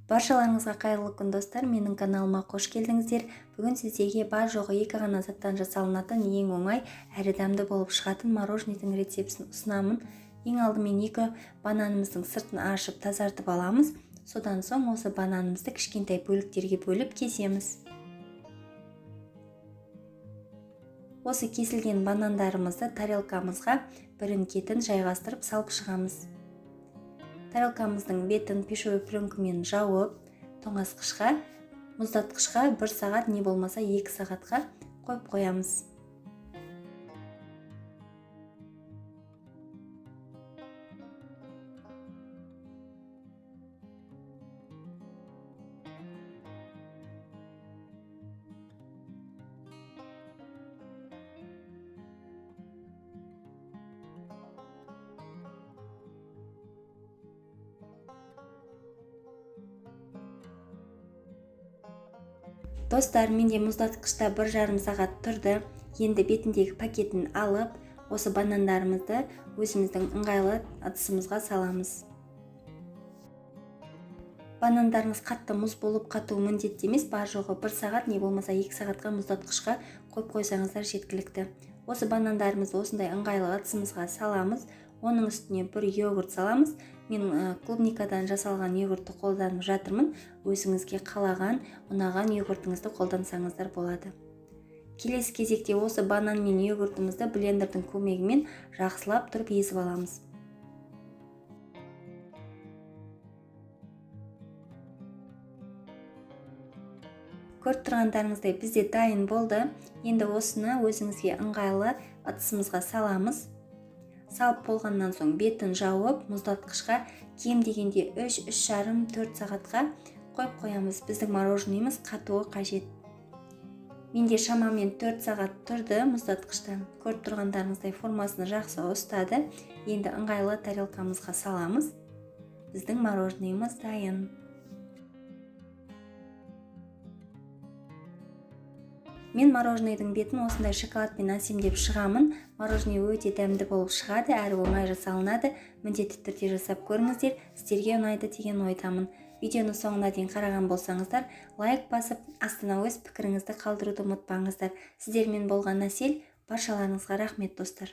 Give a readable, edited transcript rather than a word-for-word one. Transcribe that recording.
Баршаларыңызға қайырлы күн достар, менің каналыма қош келдіңіздер. Бүгін сіздерге бар жоғы 2 ғана заттан жасалынатын ең оңай әрі дәмді болып шығатын мороженныйдың рецептін ұсынамын. Ең алдымен 2 бананымыздың сыртын ашып тазартып аламыз. Содан соң осы бананымызды кішкентай бөліктерге бөліп кесеміз. Осы кесілген банандарымызды тарелкамызға бірін-кетін жайғастырып салып шығамыз. Тарелкамыздың бетін пищевой пленкамен жауып, тоңазытқышқа, мұздатқышқа 1 сағат не болмаса 2 сағатқа қойып қоямыз. Достар, менде мұздатқышта 1,5 сағат тұрды. Енді бетіндегі пакетін алып, осы банандарымызды өзіміздің ыңғайлы ыдысымызға саламыз. Банандарыңыз қатты мұз болып қатуы міндетті емес, бар жоғы 1 сағат не болмаса 2 сағатқа мұздатқышқа қойып қойсаңыздар жеткілікті. Осы банандарымызды осындай ыңғайлы ыдысымызға саламыз. Оның үстіне 1 йогурт саламыз. Мен клубникадан жасалған йогуртты қолданып жатырмын. Өзіңізге қалаған, ұнаған йогуртыңызды қолдансаңыздар болады. Келесі кезекте осы банан мен йогуртымызды блендердің көмегімен жақсылап тұрып езіп аламыз. Көріп тұрғандарыңыздай бізде дайын болды. Енді осыны өзіңізге ыңғайлы ыдысымызға саламыз. Салып болғаннан соң бетін жауып, мұздатқышқа кем дегенде 3-3,5-4 сағатқа қойып қоямыз. Біздің мороженныйымыз қатуы қажет. Менде шамамен 4 сағат тұрды мұздатқышта. Көріп тұрғандарыңыздай формасını жақсы ұстады. Енді ыңғайлы тарелкамызға саламыз. Біздің мороженныйымыз дайын. Мен мороженныйдың бетін осындай шоколадпен әсемдеп шығамын. Мороженый өте дәмді болып шығады, әрі оңай жасалынады. Міндетті түрде жасап көріңіздер, сіздерге ұнайды деген ойдамын. Видеоны соңына дейін қараған болсаңыздар, лайк басып, астына өз пікіріңізді қалдыруды ұмытпаңыздар. Сіздермен болған Әсел, баршаларыңызға рахмет достар.